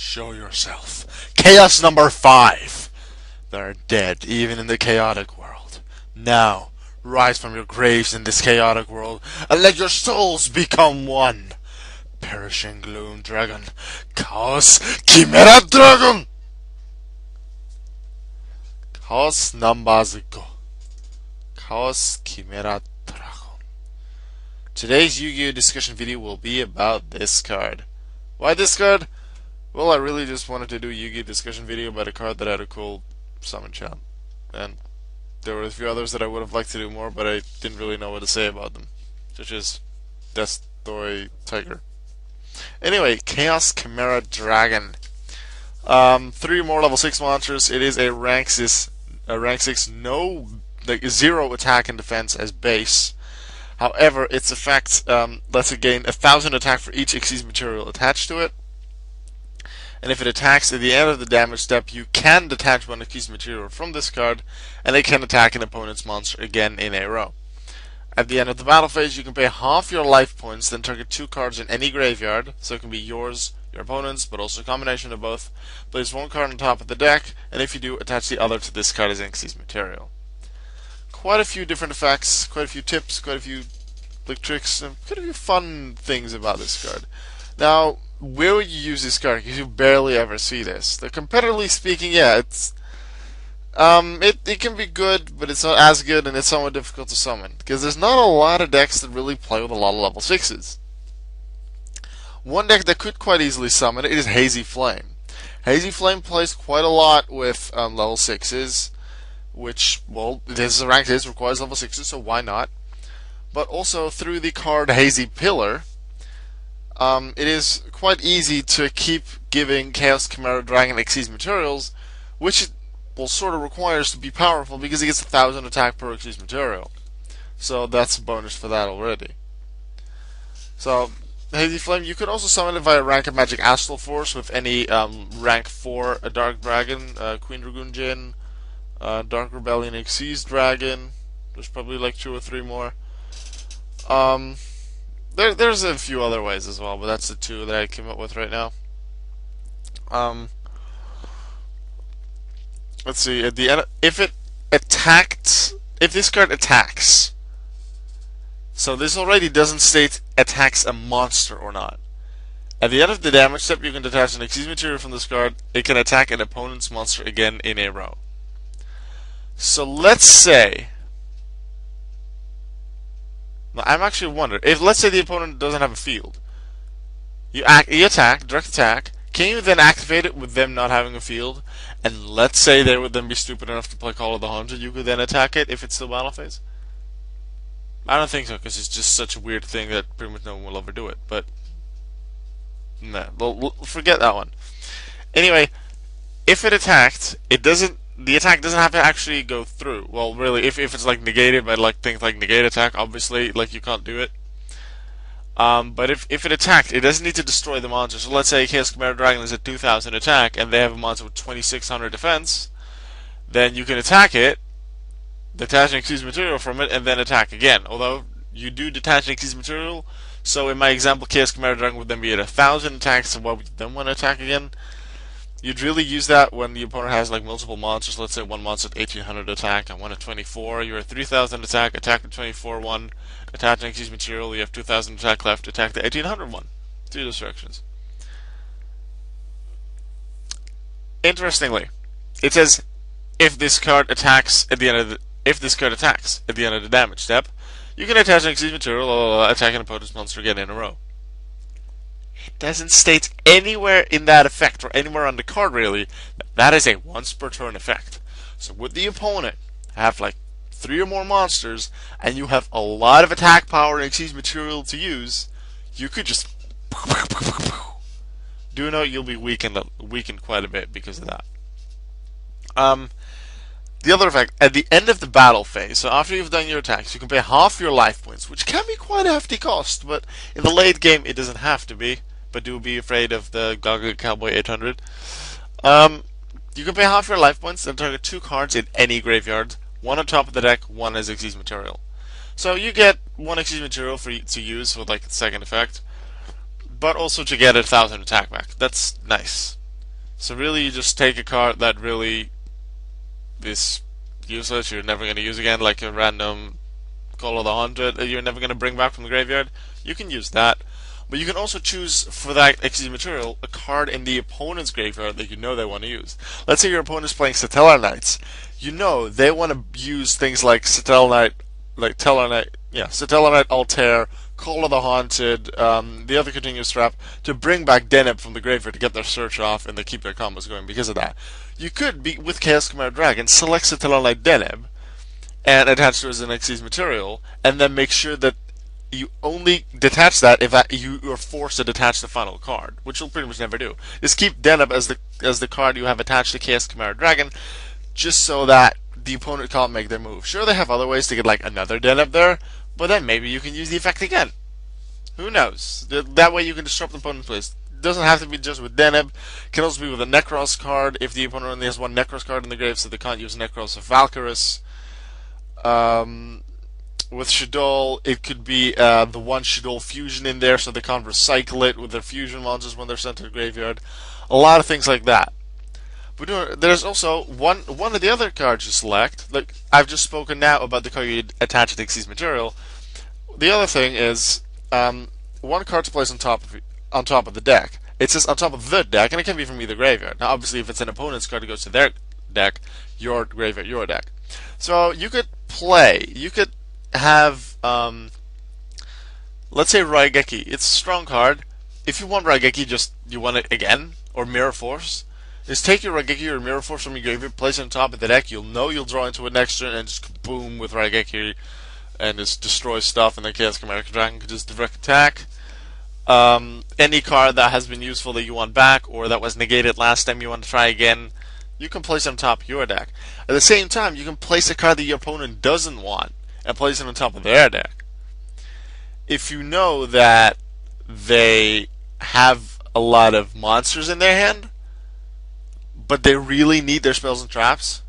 Show yourself. Chaos number 5. They're dead, even in the chaotic world. Now, rise from your graves in this chaotic world, and let your souls become one. Perishing Gloom Dragon. Chaos Chimera Dragon! Chaos Nambazuko. Chaos Chimera Dragon. Today's Yu-Gi-Oh! Discussion video will be about this card. Why this card? Well, I really just wanted to do a Yu-Gi-Oh! Discussion video about a card that had a cool summon chant. And there were a few others that I would have liked to do more, but I didn't really know what to say about them. Such as Destoy Tiger. Anyway, Chaos Chimera Dragon. 3 more level 6 monsters. It is a rank 6, no, like 0 attack and defense as base. However, its effect lets it gain 1,000 attack for each Xyz material attached to it. And if it attacks at the end of the damage step, you can detach one Xyz material from this card, and it can attack an opponent's monster again in a row. At the end of the battle phase, you can pay half your life points, then target 2 cards in any graveyard, so it can be yours, your opponent's, but also a combination of both. Place 1 card on top of the deck, and if you do, attach the other to this card as Xyz material. Quite a few different effects, quite a few tips, quite a few tricks, and quite a few fun things about this card. Now, where would you use this card? Because you barely ever see this. Competitively speaking, yeah, it's it can be good, but it's not as good, and it's somewhat difficult to summon because there's not a lot of decks that really play with a lot of level 6s. One deck that could quite easily summon it is Hazy Flame. Hazy Flame plays quite a lot with level 6s, which, well, this is a rank this requires level 6s, so why not? But also through the card Hazy Pillar, it is quite easy to keep giving Chaos Chimera Dragon Xyz materials, which it will sort of requires to be powerful because he gets 1,000 attack per Xyz material. So that's a bonus for that already. So Hazy Flame, you could also summon it via rank of Magic Astral Force with any rank 4 Dark Dragon, Queen Dragoon Jin, Dark Rebellion Xyz Dragon. There's probably like 2 or 3 more. There's a few other ways as well, but that's the 2 that I came up with right now. Let's see. At the end, if this card attacks, so this already doesn't state attacks a monster or not. At the end of the damage step, you can detach an Xyz material from this card. It can attack an opponent's monster again in a row. So let's say. I'm actually wondering if, let's say, the opponent doesn't have a field. You attack, direct attack. Can you then activate it with them not having a field? And let's say they would then be stupid enough to play Call of the 100. You could then attack it if it's still battle phase. I don't think so, because it's just such a weird thing that pretty much no one will ever do it. But nah, we'll forget that one. Anyway, if it attacked, the attack doesn't have to actually go through. Well, really, if it's like negated by like things like negate attack, obviously, like you can't do it. But if it attacked, it doesn't need to destroy the monster. So let's say Chaos Chimera Dragon is at 2,000 attack, and they have a monster with 2,600 defense. Then you can attack it, detach an Xyz material from it, and then attack again. Although you do detach an Xyz material, so in my example, Chaos Chimera Dragon would then be at 1,000 attacks. So why would you then want to attack again? You'd really use that when the opponent has like multiple monsters. Let's say one monster at 1,800 attack and one at 24. You're at 3,000 attack, attack the 24 one, attach an Xyz material. You have 2,000 attack left. Attack the 1,800 one. 2 directions. Interestingly, it says if this card attacks at the end of the damage step, you can attach an Xyz material, attack an opponent's monster again in a row. It doesn't state anywhere in that effect, or anywhere on the card really, that is a once per turn effect. So would the opponent have like 3 or more monsters, and you have a lot of attack power and Xyz material to use, you could just do know you'll be weakened quite a bit because of that. The other effect, at the end of the battle phase, so after you've done your attacks, you can pay half your life points, which can be quite a hefty cost, but in the late game it doesn't have to be. But do be afraid of the Gaga Cowboy 800. You can pay half your life points and target 2 cards in any graveyard, 1 on top of the deck, 1 as Xyz material. So you get 1 Xyz material for to use with like the second effect, but also to get 1,000 attack back. That's nice. So really, you just take a card that really is useless, you're never going to use again, like a random Call of the Haunted that you're never going to bring back from the graveyard. You can use that. But you can also choose for that XYZ material a card in the opponent's graveyard that you know they want to use. Let's say your opponent's playing Satellar Knights. You know they want to use things like Satellar Knight, Satellar Knight, Altair, Call of the Haunted, the other continuous trap to bring back Deneb from the graveyard to get their search off and to keep their combos going because of that. You could be with Chaos Chimera Dragon, select Satellar Knight Deneb and attach it as an XYZ material, and then make sure that you only detach that if you are forced to detach the final card, which you'll pretty much never do. Just keep Deneb as the card you have attached to Chaos Chimera Dragon, just so that the opponent can't make their move. Sure, they have other ways to get like another Deneb there, but then maybe you can use the effect again. Who knows? That way you can disrupt the opponent's place. It doesn't have to be just with Deneb. It can also be with a Necros card if the opponent only has one Necros card in the grave, so they can't use Necros or Valkyrus. With Shaddoll, it could be the one Shaddoll fusion in there so they can't recycle it with their fusion monsters when they're sent to the graveyard. A lot of things like that. But there's also one of the other cards you select. Like I've just spoken now about the card you attach to XYZ material. The other thing is one card to place on top of the deck. It says on top of the deck, and it can be from either graveyard. Now, obviously, if it's an opponent's card, it goes to their deck, your graveyard, your deck. So you could have, let's say Raigeki. It's a strong card. If you want Raigeki, you want it again, or Mirror Force. Just take your Raigeki or Mirror Force from your graveyard, place it on top of the deck. You'll know you'll draw into it next turn, and just boom with Raigeki, and just destroy stuff. And then Chaos Chimera Dragon could just direct attack. Any card that has been useful that you want back, or that was negated last time you want to try again, you can place it on top of your deck. At the same time, you can place a card that your opponent doesn't want and place it on top of their deck. If you know that they have a lot of monsters in their hand, but they really need their spells and traps,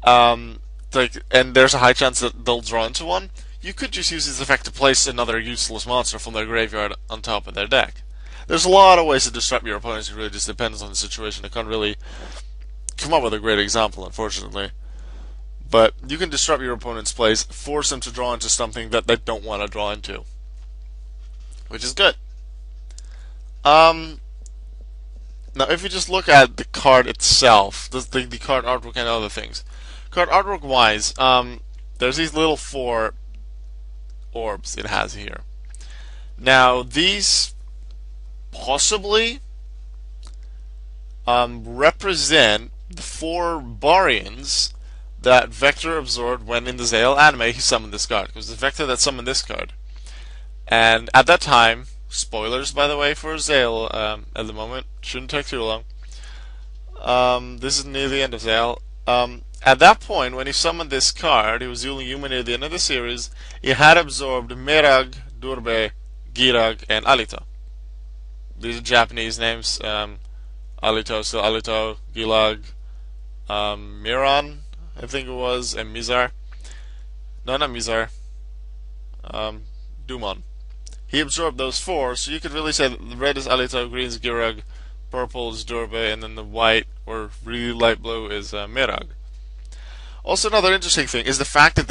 and there's a high chance that they'll draw into one, you could just use this effect to place another useless monster from their graveyard on top of their deck. There's a lot of ways to disrupt your opponents. It really just depends on the situation. I can't really come up with a great example, unfortunately. But you can disrupt your opponent's plays, force them to draw into something that they don't want to draw into, which is good. Now, if you just look at the card itself, the card artwork and other things, card artwork wise, there's these little 4 orbs it has here. Now, these possibly represent the 4 Barians that Vector absorbed when in the Zale anime he summoned this card. It was the Vector that summoned this card. And at that time, spoilers by the way for Zale at the moment, shouldn't take too long. This is near the end of Zale. At that point, when he summoned this card, he was the only human near the end of the series, he had absorbed Mirag, Durbe, Girag, and Alito. These are Japanese names. Alito, so Alito, Gilag, Miran, I think it was, and Mizar. No, not Mizar. Dumon. He absorbed those 4, so you could really say that the red is Alito, green is Girag, purple is Durbe, and then the white, or really light blue, is Mirag. Also, another interesting thing is the fact that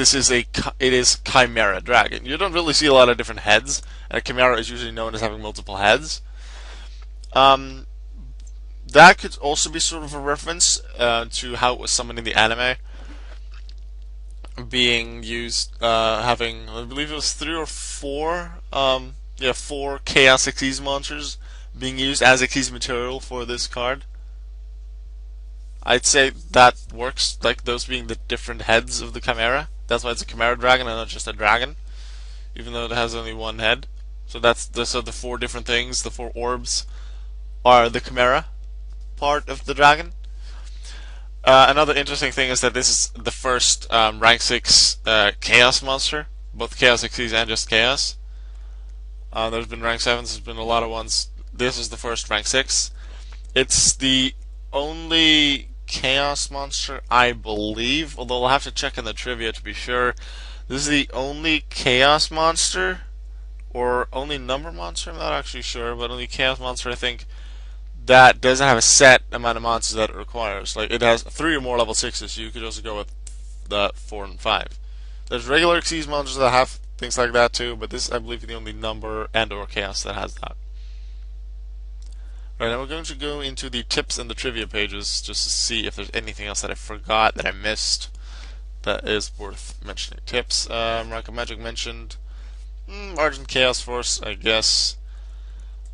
it is Chimera Dragon. You don't really see a lot of different heads, and a Chimera is usually known as having multiple heads. That could also be sort of a reference to how it was summoned in the anime, being used, having, I believe it was 3 or 4, 4 Chaos XYZ monsters being used as XYZ material for this card. I'd say that works, like those being the different heads of the Chimera. That's why it's a Chimera Dragon and not just a dragon, even though it has only one head. So that's the 4 different things, the 4 orbs, are the Chimera part of the dragon. Another interesting thing is that this is the first rank 6 Chaos monster, both Chaos XYZ and just Chaos. There's been rank 7s, there's been a lot of ones. This is the first rank 6. It's the only Chaos monster, I believe, although I'll have to check in the trivia to be sure. This is the only Chaos monster, or only number monster, I'm not actually sure, but only Chaos monster, I think, that doesn't have a set amount of monsters that it requires. Like, it has 3 or more level 6s, you could also go with the 4 and 5. There's regular Xyz monsters that have things like that too, but this, I believe, is the only number and or chaos that has that. Right, now we're going to go into the tips and the trivia pages just to see if there's anything else that I forgot, that I missed, that is worth mentioning. Tips, Rank of Magic mentioned. Argent Chaos Force, I guess.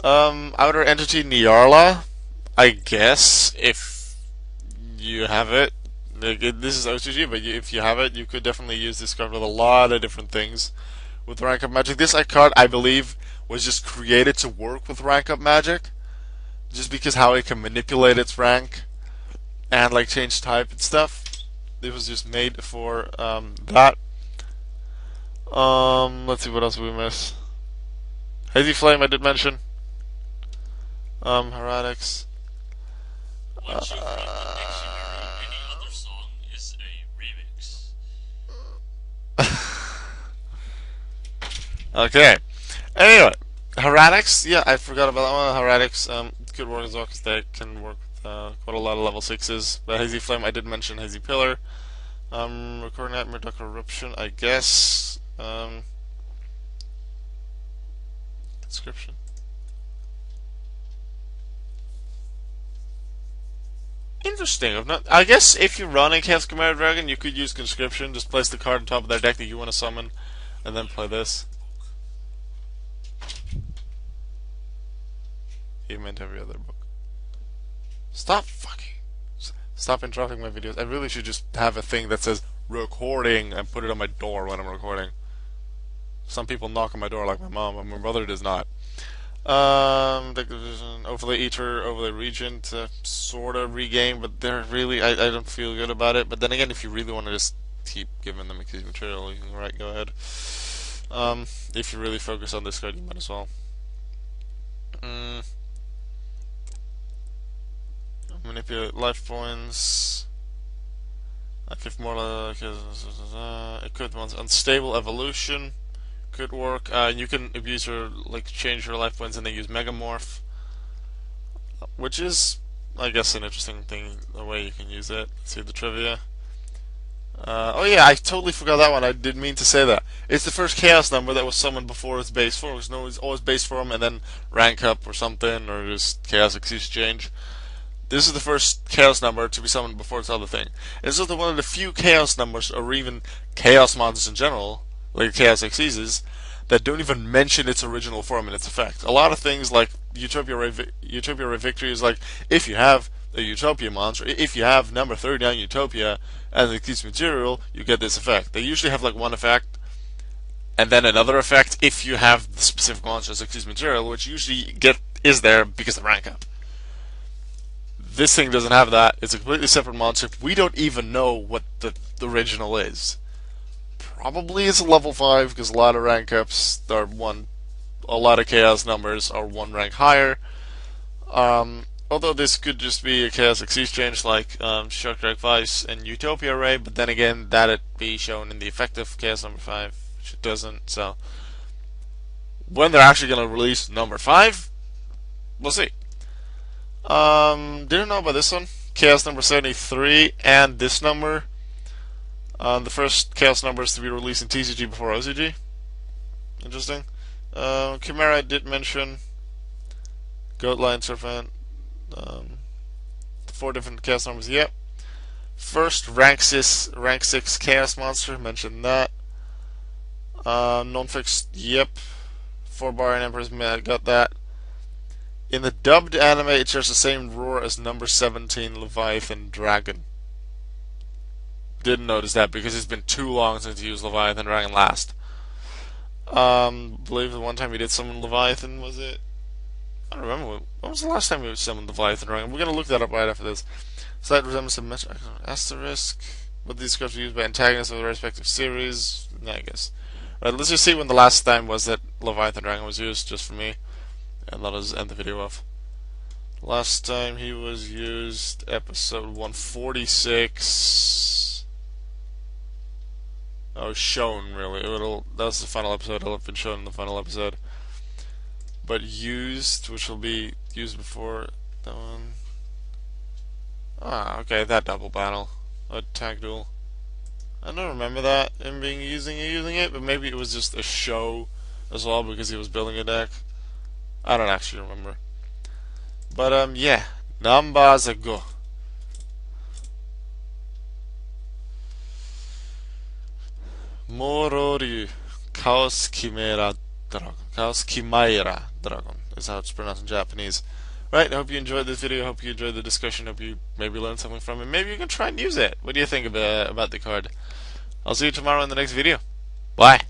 Outer Entity Nyarla, I guess, if you have it. Like, this is OCG, but if you have it, you could definitely use this card with a lot of different things. With Rank Up Magic, this card, I believe, was just created to work with Rank Up Magic, just because how it can manipulate its rank and like change type and stuff. It was just made for that. Let's see what else we miss. Hazy Flame, I did mention. Heretics. Once you've written the dictionary, any other song is a remix. Okay. Anyway, Heretics. Yeah, I forgot about that one. Heretics could work as well because they can work with quite a lot of level 6s. But Hazy Flame, I did mention Hazy Pillar. Recording Nightmare Duck Eruption, I guess. Description. Interesting. I guess if you run a Chaos Chimera Dragon, you could use Conscription. Just place the card on top of their deck that you want to summon, and then play this. You meant every other book. Stop interrupting my videos. I really should just have a thing that says recording and put it on my door when I'm recording. Some people knock on my door like my mom, but my brother does not. Deck Division, Overlay Eater, Overlay Regent, sort of regain, but they're really, I don't feel good about it. But then again, if you really want to just keep giving them Xyz material, you can go ahead. If you really focus on this card, you might as well. Manipulate life points. Give more equipment. Unstable Evolution could work. You can abuse your, change your life points and then use Megamorph, which is, I guess, an interesting thing, the way you can use it. Let's see the trivia. Oh yeah, I totally forgot that one. I didn't mean to say that. It's the first Chaos number that was summoned before its base form. It's always base form and then rank up or something, or just Chaos Exchange. This is the first Chaos number to be summoned before its other thing. It's also one of the few Chaos numbers, or even Chaos monsters in general, like Chaos Xyzes, that don't even mention its original form and its effect. A lot of things like Utopia Ray Victory is like, if you have a Utopia monster, if you have number 39 Utopia as an Xyz material, you get this effect. They usually have like one effect, and then another effect if you have the specific monster as Xyz material, which usually is there because of rank up. This thing doesn't have that. It's a completely separate monster. We don't even know what the original is. Probably it's a level 5 because a lot of rank ups are a lot of Chaos numbers are 1 rank higher. Although this could just be a Chaos Exchange like Shark Drag Vice and Utopia Ray, but then again, that'd be shown in the effective Chaos number 5, which it doesn't. So when they're actually going to release number 5, we'll see. Didn't know about this one. Chaos number 73 and this number. The first Chaos numbers to be released in TCG before OCG. Interesting. Chimera I did mention. Goat, Lion, Serpent. 4 different Chaos numbers. Yep. First rank 6 Chaos monster. Mentioned that. Non-fixed. Yep. 4 Barbarian Emperors. Got that. In the dubbed anime, it shares the same roar as number 17 Leviathan Dragon. Didn't notice that because it's been too long since you used Leviathan Dragon last. Believe the one time we did summon Leviathan, was it? I don't remember. When was the last time we summoned Leviathan Dragon? We're going to look that up right after this. Slight resemblance of asterisk. But these cards were used by antagonists of the respective series. I guess. Right, let's just see when the last time was that Leviathan Dragon was used, just for me. And let us end the video off. Last time he was used, episode 146. Oh, shown really. That's the final episode. It'll have been shown in the final episode. But used, which will be used before That one. Ah, okay, that double battle. Attack duel. I don't remember that him being using it, but maybe it was just a show as well because he was building a deck. I don't actually remember. But yeah, numbers go. Mororyu, Chaos Chimera Dragon. Chaos Chimera Dragon is how it's pronounced in Japanese. Right, I hope you enjoyed this video. I hope you enjoyed the discussion. I hope you maybe learned something from it. Maybe you can try and use it. What do you think about the card? I'll see you tomorrow in the next video. Bye.